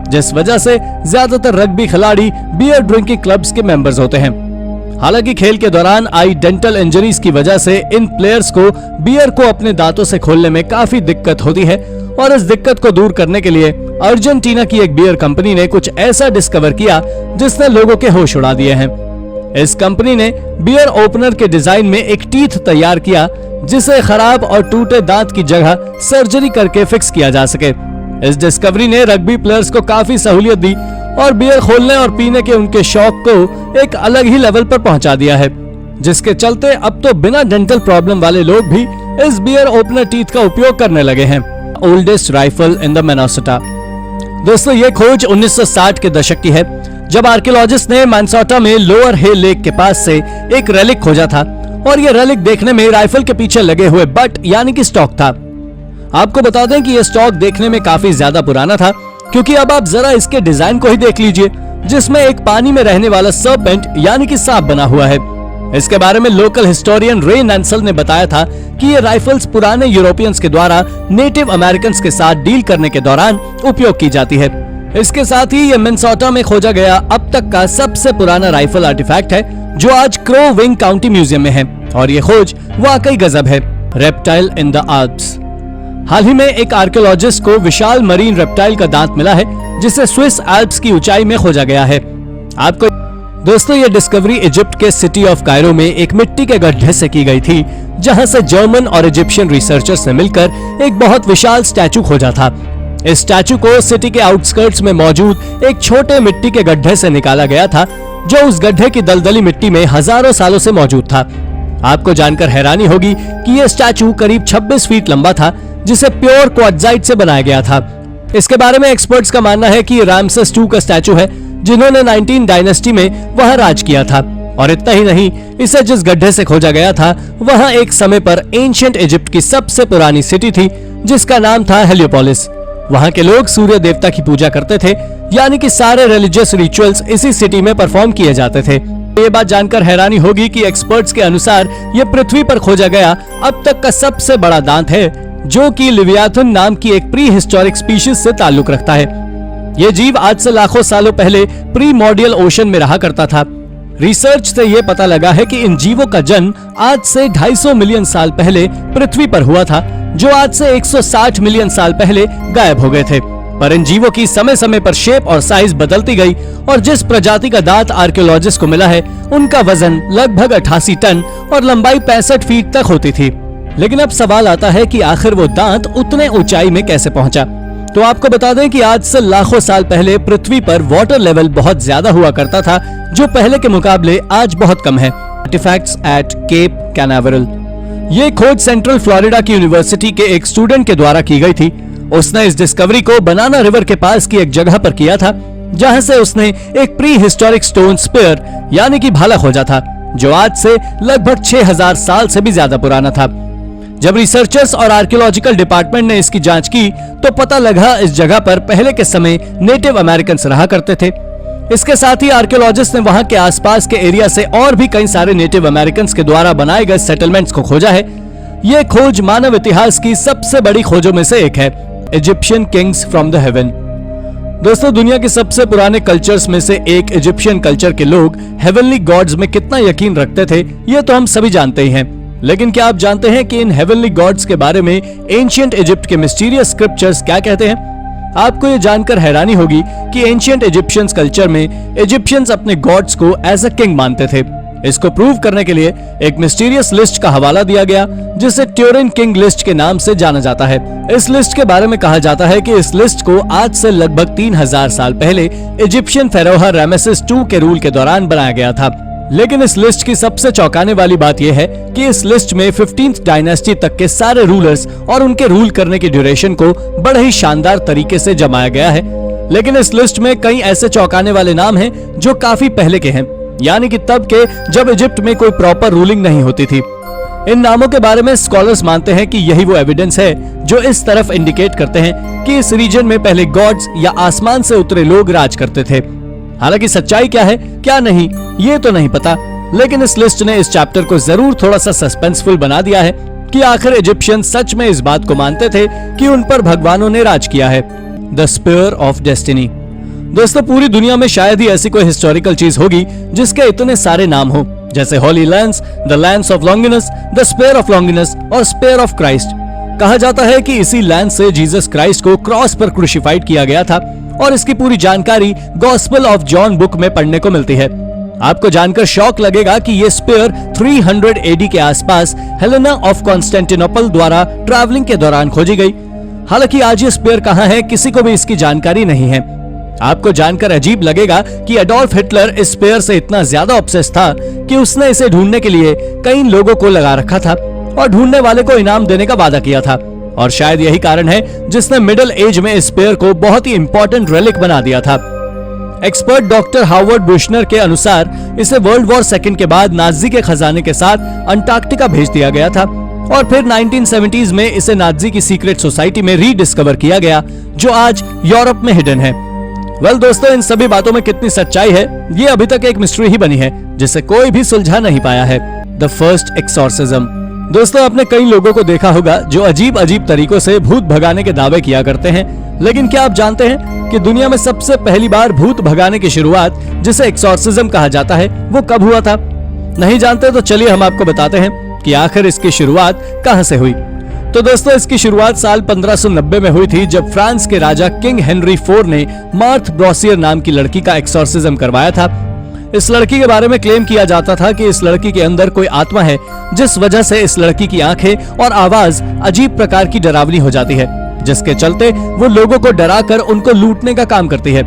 जिस वजह से ज्यादातर रग्बी खिलाड़ी बियर ड्रिंकिंग क्लब्स के मेंबर्स होते हैं। हालांकि खेल के दौरान आई डेंटल इंजरीज की वजह से इन प्लेयर्स को बियर को अपने दांतों से खोलने में काफी दिक्कत होती है और इस दिक्कत को दूर करने के लिए अर्जेंटीना की एक बियर कंपनी ने कुछ ऐसा डिस्कवर किया जिसने लोगों के होश उड़ा दिए हैं। इस कंपनी ने बियर ओपनर के डिजाइन में एक टीथ तैयार किया जिसे खराब और टूटे दांत की जगह सर्जरी करके फिक्स किया जा सके। इस डिस्कवरी ने रग्बी प्लेयर्स को काफी सहूलियत दी और बियर खोलने और पीने के उनके शौक को एक अलग ही लेवल पर पहुंचा दिया है, जिसके चलते अब तो बिना डेंटल प्रॉब्लम वाले लोग भी इस बियर ओपनर टीथ का उपयोग करने लगे हैं। Oldest rifle in the Minnesota. दोस्तों, ये खोज 1960 के दशक की है, जब आर्कियोलॉजिस्ट ने मिनेसोटा में लोअर हिल लेक के पास से एक रेलिक खोजा था और ये रेलिक देखने में राइफल के पीछे लगे हुए बट यानी कि स्टॉक था। आपको बता दें कि ये स्टॉक देखने में काफी ज्यादा पुराना था, क्योंकि अब आप जरा इसके डिजाइन को ही देख लीजिए, जिसमें एक पानी में रहने वाला सर्पेंट यानी कि सांप बना हुआ है। इसके बारे में लोकल हिस्टोरियन रे नैंसल ने बताया था कि ये राइफल्स पुराने यूरोपियंस के द्वारा नेटिव अमेरिकन के साथ डील करने के दौरान उपयोग की जाती है। इसके साथ ही ये मिनेसोटा में खोजा गया अब तक का सबसे पुराना राइफल आर्टिफैक्ट है, जो आज क्रो विंग काउंटी म्यूजियम में है और ये खोज वाकई गजब है। Reptile in the Alps. हाल ही में एक आर्कियोलॉजिस्ट को विशाल मरीन रेप्टाइल का दांत मिला है, जिसे स्विस एल्प्स की ऊंचाई में खोजा गया है। आपको दोस्तों, ये डिस्कवरी इजिप्ट के सिटी ऑफ कायरो में एक मिट्टी के गड्ढे से की गई थी, जहां से जर्मन और इजिप्शियन रिसर्चर्स ने मिलकर एक बहुत विशाल स्टैचू खोजा था। इस स्टैचू को सिटी के आउटस्कर्ट्स में मौजूद एक छोटे मिट्टी के गड्ढे से निकाला गया था, जो उस गड्ढे की दलदली मिट्टी में हजारों सालों से मौजूद था। आपको जानकर हैरानी होगी कि यह स्टैचू करीब 26 फीट लंबा था, जिसे प्योर क्वार्ट्जाइट से बनाया गया था। इसके बारे में एक्सपर्ट्स का मानना है कि ये रामसेस II का स्टैचू है, जिन्होंने 19 डायनेस्टी में वहां राज किया था। और इतना ही नहीं, इसे जिस गड्ढे से खोजा गया था वहां एक समय पर एंशिएंट इजिप्ट की सबसे पुरानी सिटी थी, जिसका नाम था हेलियोपोलिस। वहां के लोग सूर्य देवता की पूजा करते थे, यानी कि सारे रिलीजियस रिचुअल्स इसी सिटी में परफॉर्म किए जाते थे। ये बात जानकर हैरानी होगी कि एक्सपर्ट्स के अनुसार ये पृथ्वी पर खोजा गया अब तक का सबसे बड़ा दांत है, जो कि लिवियाथन नाम की एक प्री हिस्टोरिक स्पीशीज से ताल्लुक रखता है। ये जीव आज से लाखों सालों पहले प्रीमोर्डियल ओशन में रहा करता था। रिसर्च से ये पता लगा है कि इन जीवों का जन्म आज से 250 मिलियन साल पहले पृथ्वी पर हुआ था, जो आज से 160 मिलियन साल पहले गायब हो गए थे। पर इन जीवों की समय समय पर शेप और साइज बदलती गई और जिस प्रजाति का दांत आर्कियोलॉजिस्ट को मिला है उनका वजन लगभग 88 टन और लंबाई 65 फीट तक होती थी। लेकिन अब सवाल आता है कि आखिर वो दांत उतने ऊंचाई में कैसे पहुंचा। तो आपको बता दें कि आज से लाखों साल पहले पृथ्वी पर वाटर लेवल बहुत ज्यादा हुआ करता था, जो पहले के मुकाबले आज बहुत कम है। Artifacts at Cape Canaveral. ये खोज सेंट्रल फ्लोरिडा की यूनिवर्सिटी के एक स्टूडेंट के द्वारा की गई थी। उसने इस डिस्कवरी को बनाना रिवर के पास की एक जगह पर किया था, जहां से उसने एक प्री हिस्टोरिक स्टोन स्पेयर यानी कि भाला खोजा था, जो आज से लगभग 6000 साल से भी ज्यादा पुराना था। जब रिसर्चर्स और आर्कियोलॉजिकल डिपार्टमेंट ने इसकी जांच की तो पता लगा इस जगह पर पहले के समय नेटिव अमेरिकन रहा करते थे। इसके साथ ही आर्कियोलॉजिस्ट ने वहां के आसपास के एरिया से और भी कई सारे नेटिव अमेरिकन के द्वारा बनाए गए सेटलमेंट्स को खोजा है। यह खोज मानव इतिहास की सबसे बड़ी खोजों में से एक है। Egyptian Kings from the haven. दोस्तों, दुनिया के सबसे पुराने कल्चर्स में से एक इजिप्शियन कल्चर के लोग हेवनली गॉड्स में कितना यकीन रखते थे, ये तो हम सभी जानते ही हैं। लेकिन क्या आप जानते हैं कि इन हेवनली गॉड्स के बारे में एंशिएंट इजिप्ट के मिस्टीरियस स्क्रिप्चर्स क्या कहते हैं? आपको ये जानकर हैरानी होगी कि एंशिएंट इजिप्शियंस कल्चर में इजिप्शियंस अपने गॉड्स को एज अ किंग मानते थे। इसको प्रूव करने के लिए एक मिस्टीरियस लिस्ट का हवाला दिया गया, जिसे ट्यूरिन किंग लिस्ट के नाम से जाना जाता है। इस लिस्ट के बारे में कहा जाता है कि इस लिस्ट को आज से लगभग 3000 साल पहले इजिप्शियन फेरोह रामेसेस II के रूल के दौरान बनाया गया था। लेकिन इस लिस्ट की सबसे चौंकाने वाली बात यह है कि इस लिस्ट में 15th डायनेस्टी तक के सारे रूलर्स और उनके रूल करने की ड्यूरेशन को बड़े ही शानदार तरीके से जमाया गया है। लेकिन इस लिस्ट में कई ऐसे चौंकाने वाले नाम हैं जो काफी पहले के हैं, यानी कि तब के जब इजिप्ट में कोई प्रॉपर रूलिंग नहीं होती थी। इन नामों के बारे में स्कॉलर्स मानते हैं कि यही वो एविडेंस है जो इस तरफ इंडिकेट करते हैं कि इस रीजन में पहले गॉड्स या आसमान से उतरे लोग राज करते थे। हालांकि सच्चाई क्या है क्या नहीं ये तो नहीं पता, लेकिन इस लिस्ट ने इस चैप्टर को जरूर थोड़ा सा सस्पेंसफुल बना दिया है कि आखिर इजिप्शियन सच में इस बात को मानते थे कि उन पर भगवानों ने राज किया है। The sphere of destiny. दोस्तों, पूरी दुनिया में शायद ही ऐसी कोई हिस्टोरिकल चीज होगी जिसके इतने सारे नाम हो, जैसे Holi lens, the lens of Longinus, the sphere of Longinus और स्पेयर ऑफ क्राइस्ट। कहा जाता है कि इसी लैंस से जीसस क्राइस्ट को क्रॉस पर क्रूसिफाइड किया गया था और इसकी पूरी जानकारी गॉस्पेल ऑफ जॉन बुक में पढ़ने को मिलती है। आपको जानकर शौक लगेगा कि ये स्पेयर 300 AD के आसपास हेलेना ऑफ कॉन्स्टेंटिनोपल द्वारा ट्रैवलिंग के दौरान खोजी गई। हालांकि आज ये स्पेयर कहाँ है किसी को भी इसकी जानकारी नहीं है। आपको जानकर अजीब लगेगा कि एडोल्फ हिटलर इस स्पेयर से इतना ज्यादा ऑब्सेस था कि उसने इसे ढूंढने के लिए कई लोगों को लगा रखा था और ढूंढने वाले को इनाम देने का वादा किया था। और शायद यही कारण है जिसने मिडिल एज में इस स्पेयर को बहुत ही इंपॉर्टेंट रेलिक बना दिया था। एक्सपर्ट डॉक्टर हार्वर्ड बुशनर के अनुसार इसे वर्ल्ड वॉर II के बाद नाजी के खजाने के साथ अंटार्कटिका भेज दिया गया था और फिर 1970s में इसे नाजी की सीक्रेट सोसाइटी में रीडिस्कवर किया गया, जो आज यूरोप में हिडन है। वेल दोस्तों, इन सभी बातों में कितनी सच्चाई है ये अभी तक एक मिस्ट्री ही बनी है जिसे कोई भी सुलझा नहीं पाया है। The first exorcism. दोस्तों, आपने कई लोगों को देखा होगा जो अजीब अजीब तरीकों से भूत भगाने के दावे किया करते हैं, लेकिन क्या आप जानते हैं कि दुनिया में सबसे पहली बार भूत भगाने की शुरुआत, जिसे एक्सॉर्सिज्म कहा जाता है, वो कब हुआ था? नहीं जानते तो चलिए हम आपको बताते हैं कि आखिर इसकी शुरुआत कहां से हुई। तो दोस्तों, इसकी शुरुआत साल 1590 में हुई थी, जब फ्रांस के राजा किंग हेनरी IV ने मार्थ ब्रोसियर नाम की लड़की का एक्सॉर्सिज्म करवाया था। इस लड़की के बारे में क्लेम किया जाता था कि इस लड़की के अंदर कोई आत्मा है, जिस वजह से इस लड़की की आंखें और आवाज अजीब प्रकार की डरावनी हो जाती है, जिसके चलते वो लोगों को डराकर उनको लूटने का काम करती है।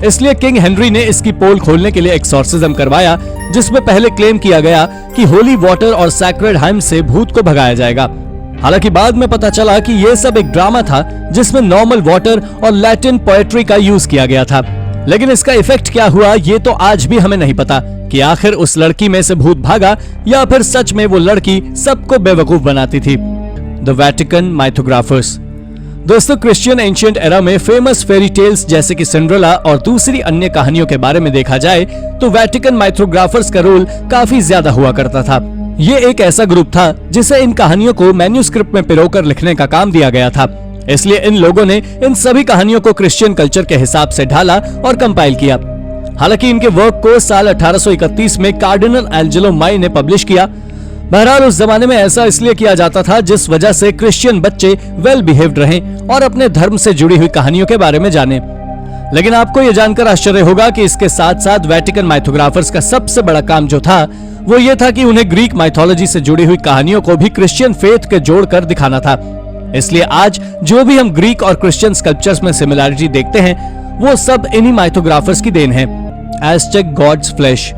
इसलिए किंग हेनरी ने इसकी पोल खोलने के लिए एक्सॉर्सिज्म करवाया, जिसमें पहले क्लेम किया गया कि होली वाटर और सैक्रेड हाइम से भूत को भगाया जाएगा। हालांकि बाद में पता चला कि यह सब एक ड्रामा था जिसमें नॉर्मल वाटर और लैटिन पोएट्री का यूज किया गया था। लेकिन इसका इफेक्ट क्या हुआ ये तो आज भी हमें नहीं पता कि आखिर उस लड़की में से भूत भागा या फिर सच में वो लड़की सबको बेवकूफ बनाती थी। The Vatican mythographers. दोस्तों, क्रिश्चियन एंशिएंट एरा में फेमस फेरी टेल्स जैसे कि सिंड्रेला और दूसरी अन्य कहानियों के बारे में देखा जाए तो वेटिकन माइथोग्राफर्स का रोल काफी ज्यादा हुआ करता था। ये एक ऐसा ग्रुप था जिसे इन कहानियों को मैन्यूस्क्रिप्ट में पिरोकर लिखने का काम दिया गया था। इसलिए इन लोगों ने इन सभी कहानियों को क्रिश्चियन कल्चर के हिसाब से ढाला और कंपाइल किया। हालांकि इनके वर्क को साल 1831 में कार्डिनल एंजेलो माई ने पब्लिश किया। बहरहाल उस जमाने में ऐसा इसलिए किया जाता था जिस वजह से क्रिश्चियन बच्चे वेल बिहेव्ड रहें और अपने धर्म से जुड़ी हुई कहानियों के बारे में जाने। लेकिन आपको यह जानकर आश्चर्य होगा कि इसके साथ साथ वेटिकन माइथोग्राफर्स का सबसे बड़ा काम जो था वो ये था कि उन्हें ग्रीक माइथोलॉजी से जुड़ी हुई कहानियों को भी क्रिश्चियन फेथ के जोड़कर दिखाना था। इसलिए आज जो भी हम ग्रीक और क्रिश्चियन स्कल्पचर्स में सिमिलैरिटी देखते हैं वो सब इन्हीं माइथोग्राफर्स की देन है। Aztec God's flash.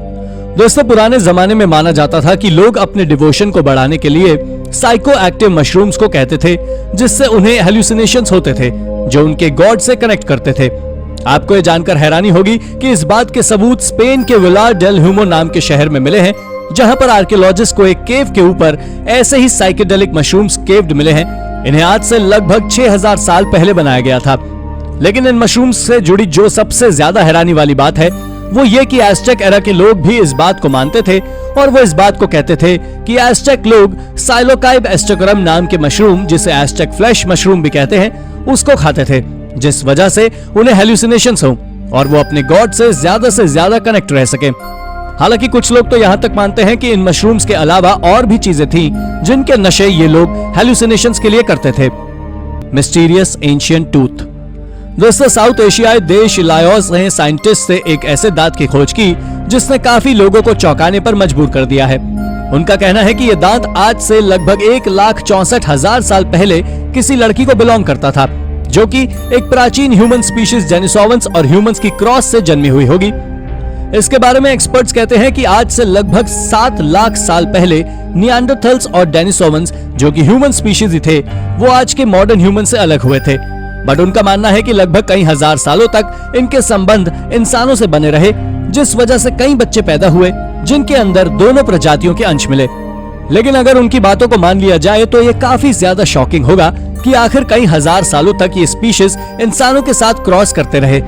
दोस्तों, पुराने जमाने में माना जाता था कि लोग अपने डिवोशन को बढ़ाने के लिए साइको एक्टिव मशरूम्स को कहते थे, जिससे उन्हें हेलुसिनेशंस होते थे जो उनके गॉड से कनेक्ट करते थे। आपको ये जानकर हैरानी होगी कि इस बात के सबूत स्पेन के विलार डेल ह्यूमो नाम के शहर में मिले हैं, जहां पर आर्कियोलॉजिस्ट को एक केव के ऊपर ऐसे ही साइकेडेलिक मशरूम्स केव्ड मिले हैं। इन्हें आज से लगभग 6000 साल पहले बनाया गया था। लेकिन इन मशरूम्स से जुड़ी जो सबसे ज्यादा हैरानी वाली बात है वो ये कि एज़टेक एरा के लोग भी इस बात को मानते थे और वो इस बात को कहते थे कि एज़टेक लोग साइलोकाइब एस्टेकोरम नाम के मशरूम, जिसे एज़टेक फ्लैश मशरूम भी कहते हैं, उसको खाते थे, जिस वजह से उन्हें हेलुसिनेशंस हो और वो अपने गॉड से ज्यादा कनेक्ट रह सके। हालांकि कुछ लोग तो यहाँ तक मानते हैं कि इन मशरूम्स के अलावा और भी चीजें थीं जिनके नशे ये लोग हेलुसिनेशंस के लिए करते थे। Mysterious ancient tooth. दोस्तों, साउथ एशियाई देश लाओस ने साइंटिस्ट से एक ऐसे दांत की खोज की जिसने काफी लोगों को चौंकाने पर मजबूर कर दिया है। उनका कहना है कि यह दांत आज से लगभग 1,64,000 साल पहले किसी लड़की को बिलोंग करता था, जो कि एक प्राचीन ह्यूमन स्पीशीज डेनिसोवंस और ह्यूमंस की क्रॉस से जन्मी हुई होगी। इसके बारे में एक्सपर्ट्स कहते हैं कि आज से लगभग 7 लाख साल पहले निएंडरथल्स और डेनिसोवंस, जो कि ह्यूमन स्पीशीज थे, वो आज के मॉडर्न ह्यूमन से अलग हुए थे। बट उनका मानना है कि लगभग कई हजार सालों तक इनके संबंध इंसानों से बने रहे, जिस वजह से कई बच्चे पैदा हुए जिनके अंदर दोनों प्रजातियों के अंश मिले। लेकिन अगर उनकी बातों को मान लिया जाए तो ये काफी ज्यादा शॉकिंग होगा कि आखिर कई हजार सालों तक ये स्पीशीज इंसानों के साथ क्रॉस करते रहे।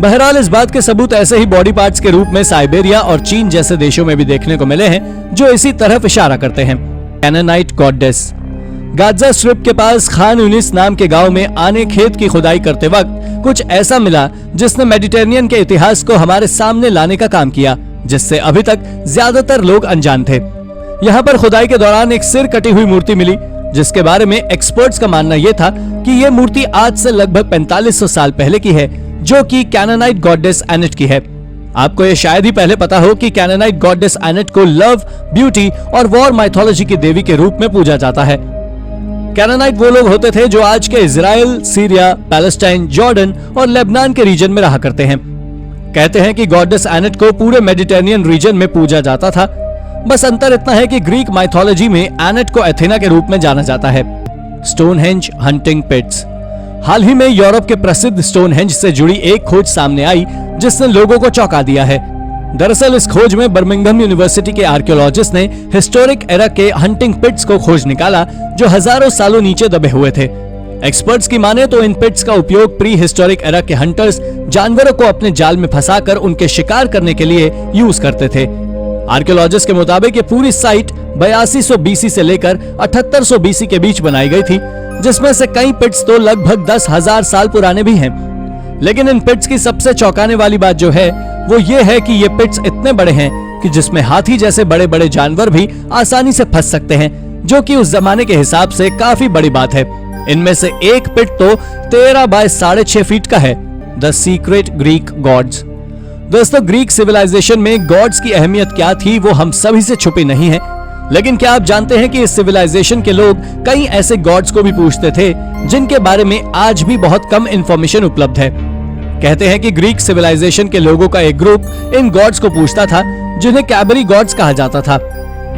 बहरहाल इस बात के सबूत ऐसे ही बॉडी पार्ट्स के रूप में साइबेरिया और चीन जैसे देशों में भी देखने को मिले हैं, जो इसी तरफ इशारा करते हैं। कैनानाइट गॉडेस। गाजा स्ट्रिप के पास खान यूनिस नाम के गांव में आने खेत की खुदाई करते वक्त कुछ ऐसा मिला जिसने मेडिटेरेनियन के इतिहास को हमारे सामने लाने का काम किया, जिससे अभी तक ज्यादातर लोग अनजान थे। यहाँ पर खुदाई के दौरान एक सिर कटी हुई मूर्ति मिली, जिसके बारे में एक्सपर्ट्स का मानना यह था कि यह मूर्ति आज से लगभग 4500 साल पहले की है, जो कि कैनानाइट गॉडेस एनेट की है। आपको ये शायद ही पहले पता हो कि कैनानाइट गॉडेस एनेट को लव, ब्यूटी और वॉर माइथोलॉजी की देवी के रूप में पूजा जाता है। कैनानाइट वो लोग होते थे जो आज के इजराइल, सीरिया, पैलेस्टाइन, जॉर्डन और लेबनान के रीजन में रहा करते हैं। कहते हैं कि गॉडेस एनेट को पूरे मेडिटेरेनियन रीजन में पूजा जाता था। बस अंतर इतना है कि ग्रीक माइथोलॉजी में एनेट को एथेना के रूप में जाना जाता है। Stonehenge hunting पिट्स। हाल ही में यूरोप के प्रसिद्ध स्टोनहेंज से जुड़ी एक खोज सामने आई जिसने लोगों को चौंका दिया है। दरअसल इस खोज में बर्मिंघम यूनिवर्सिटी के आर्कियोलॉजिस्ट ने हिस्टोरिक एरा के हंटिंग पिट्स को खोज निकाला, जो हजारों सालों नीचे दबे हुए थे। एक्सपर्ट्स की माने तो इन पिट्स का उपयोग प्री हिस्टोरिक एरा के हंटर्स जानवरों को अपने जाल में फंसाकर उनके शिकार करने के लिए यूज करते थे। आर्कियोलॉजिस्ट के मुताबिक ये पूरी साइट 8200 बीसी से लेकर 7800 बीसी के बीच बनाई गई थी, जिसमें से कई पिट्स तो लगभग 10,000 साल पुराने भी हैं। लेकिन इन पिट्स की सबसे चौंकाने वाली बात जो है वो ये है कि ये पिट्स इतने बड़े हैं कि जिसमें हाथी जैसे बड़े बड़े जानवर भी आसानी से फंस सकते हैं, जो कि उस जमाने के हिसाब से काफी बड़ी बात है। इनमें से एक पिट तो 13 बाय 6.5 फीट का है। The secret Greek gods. दोस्तों, ग्रीक सिविलाइजेशन में गॉड्स की अहमियत क्या थी वो हम सभी से छुपी नहीं है, लेकिन क्या आप जानते हैं कि इस सिविलाइजेशन के लोग कई ऐसे गॉड्स को भी पूजते थे जिनके बारे में आज भी बहुत कम इंफॉर्मेशन उपलब्ध है। कहते हैं कि ग्रीक सिविलाइजेशन के लोगों का एक ग्रुप इन गॉड्स को पूजता था, जिन्हें कैबरी गॉड्स कहा जाता था।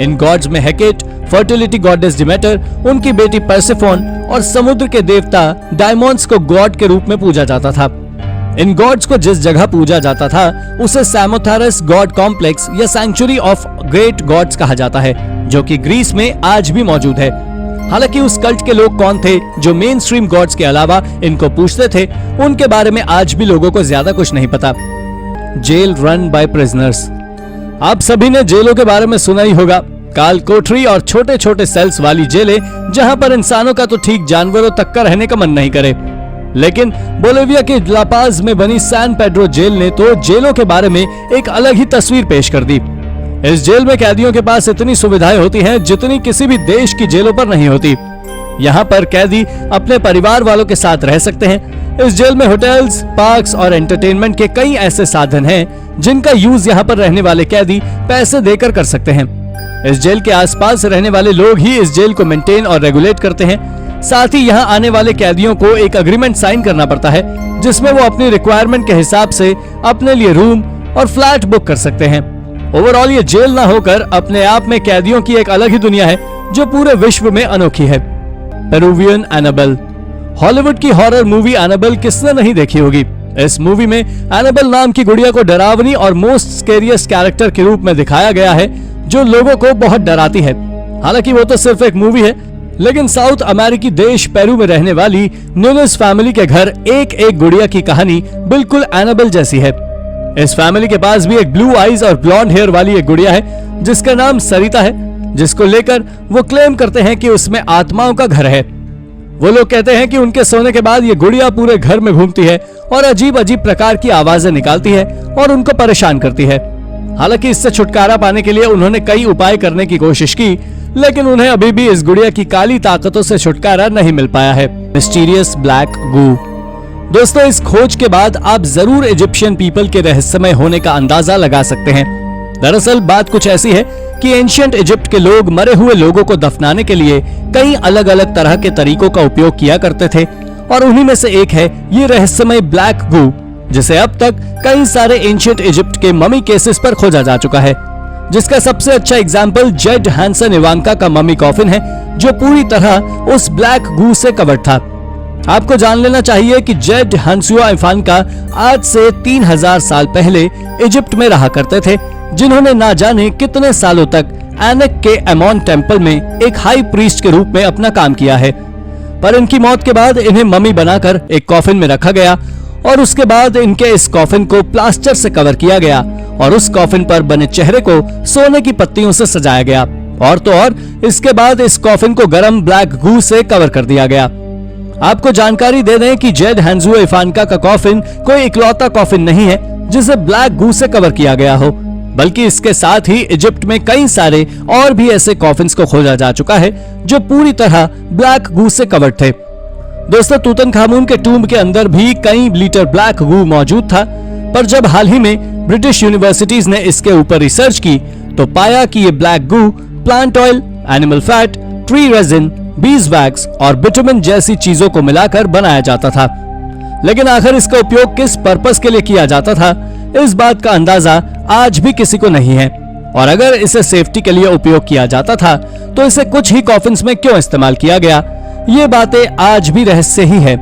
इन गॉड्स में हेकेट, फर्टिलिटी गॉडेस डिमेटर, उनकी बेटी पर्सेफोन और समुद्र के देवता डायमोन्स को गॉड के रूप में पूजा जाता था। इन गॉड्स को जिस जगह पूजा जाता था उसे सैमोथेरस गॉड कॉम्प्लेक्स या सैंक्चुरी ऑफ ग्रेट गॉड्स कहा जाता है, जो कि ग्रीस में आज भी मौजूद है। हालांकि उस कल्ट के लोग कौन थे जो मेन स्ट्रीम गॉड्स के अलावा इनको पूछते थे, उनके बारे में आज भी लोगों को ज्यादा कुछ नहीं पता। Jail run by prisoners. आप सभी ने जेलों के बारे में सुना ही होगा। काल कोठरी और छोटे छोटे सेल्स वाली जेलें, जहां पर इंसानों का तो ठीक जानवरों तक का रहने का मन नहीं करे। लेकिन बोलिविया के लापाज में बनी सैन पेड्रो जेल ने तो जेलों के बारे में एक अलग ही तस्वीर पेश कर दी। इस जेल में कैदियों के पास इतनी सुविधाएं होती हैं जितनी किसी भी देश की जेलों पर नहीं होती। यहाँ पर कैदी अपने परिवार वालों के साथ रह सकते हैं। इस जेल में होटल्स, पार्क्स और एंटरटेनमेंट के कई ऐसे साधन हैं जिनका यूज यहाँ पर रहने वाले कैदी पैसे देकर कर सकते हैं। इस जेल के आसपास रहने वाले लोग ही इस जेल को मेंटेन और रेगुलेट करते हैं। साथ ही यहाँ आने वाले कैदियों को एक एग्रीमेंट साइन करना पड़ता है जिसमें वो अपनी रिक्वायरमेंट के हिसाब से अपने लिए रूम और फ्लैट बुक कर सकते हैं। ओवरऑल ये जेल ना होकर अपने आप में कैदियों की एक अलग ही दुनिया है जो पूरे विश्व में अनोखी है। Peruvian Annabelle. हॉलीवुड की हॉरर मूवी एनाबेल किसने नहीं देखी होगी। इस मूवी में एनाबेल नाम की गुड़िया को डरावनी और मोस्ट स्केरियस्ट कैरेक्टर के रूप में दिखाया गया है जो लोगों को बहुत डराती है। हालांकि वो तो सिर्फ एक मूवी है, लेकिन साउथ अमेरिकी देश पेरू में रहने वाली न्यूनेस फैमिली के घर एक एक गुड़िया की कहानी बिल्कुल एनाबेल जैसी है। इस फैमिली के पास भी एक ब्लू आईज और ब्लॉन्ड हेयर वाली एक गुड़िया है जिसका नाम सरिता है, जिसको लेकर वो क्लेम करते हैं कि उसमें आत्माओं का घर है। वो लोग कहते हैं कि उनके सोने के बाद ये गुड़िया पूरे घर में घूमती है और अजीब अजीब प्रकार की आवाजें निकालती है और उनको परेशान करती है। हालांकि इससे छुटकारा पाने के लिए उन्होंने कई उपाय करने की कोशिश की, लेकिन उन्हें अभी भी इस गुड़िया की काली ताकतों से छुटकारा नहीं मिल पाया है। मिस्टीरियस ब्लैक गू। दोस्तों, इस खोज के बाद आप जरूर इजिप्शियन पीपल के रहस्यमय होने का अंदाजा लगा सकते हैं। दरअसल बात कुछ ऐसी है कि एंशिएंट इजिप्ट के लोग मरे हुए लोगों को दफनाने के लिए कई अलग अलग तरह के तरीकों का उपयोग किया करते थे और उन्हीं में से एक है ये रहस्यमय ब्लैक गू, जिसे अब तक कई सारे एंशिएंट इजिप्ट के ममी केसेस पर खोजा जा चुका है। जिसका सबसे अच्छा एग्जाम्पल जेड हैंसन इवांका का ममी कॉफिन है जो पूरी तरह उस ब्लैक गू से कवर्ड था। आपको जान लेना चाहिए कि जेड हंसुआ इवांका आज से 3000 साल पहले इजिप्ट में रहा करते थे, जिन्होंने ना जाने कितने सालों तक एनेक के एमोन टेम्पल में एक हाई प्रीस्ट के रूप में अपना काम किया है। पर इनकी मौत के बाद इन्हें ममी बनाकर एक कॉफिन में रखा गया और उसके बाद इनके इस कॉफिन को प्लास्टर से कवर किया गया और उस कॉफिन पर बने चेहरे को सोने की पत्तियों से सजाया गया। और तो और इसके बाद इस कॉफिन को गर्म ब्लैक गू से कवर कर दिया गया। आपको जानकारी दे दें कि जेड हैंसुआ इवांका का कॉफिन कोई इकलौता कॉफिन नहीं है जिसे ब्लैक गू से कवर किया गया हो, बल्कि इसके साथ ही इजिप्ट में कई सारे और भी ऐसे कॉफिन्स को खोजा जा चुका है जो पूरी तरह ब्लैक गू से कवर्ड थे। दोस्तों, तूतनखामुन के टूम्ब के अंदर भी कई लीटर ब्लैक गू मौजूद था, पर जब हाल ही में ब्रिटिश यूनिवर्सिटीज ने इसके ऊपर रिसर्च की तो पाया कि ये black goo plant oil, animal fat, tree resin, beeswax और बिटुमिन जैसी चीजों को मिलाकर बनाया जाता था। लेकिन आखिर इसका उपयोग किस पर्पस के लिए किया जाता था, इस बात का अंदाजा आज भी किसी को नहीं है। और अगर इसे सेफ्टी के लिए उपयोग किया जाता था तो इसे कुछ ही कॉफिन्स में क्यों इस्तेमाल किया गया, ये बातें आज भी रहस्य ही है।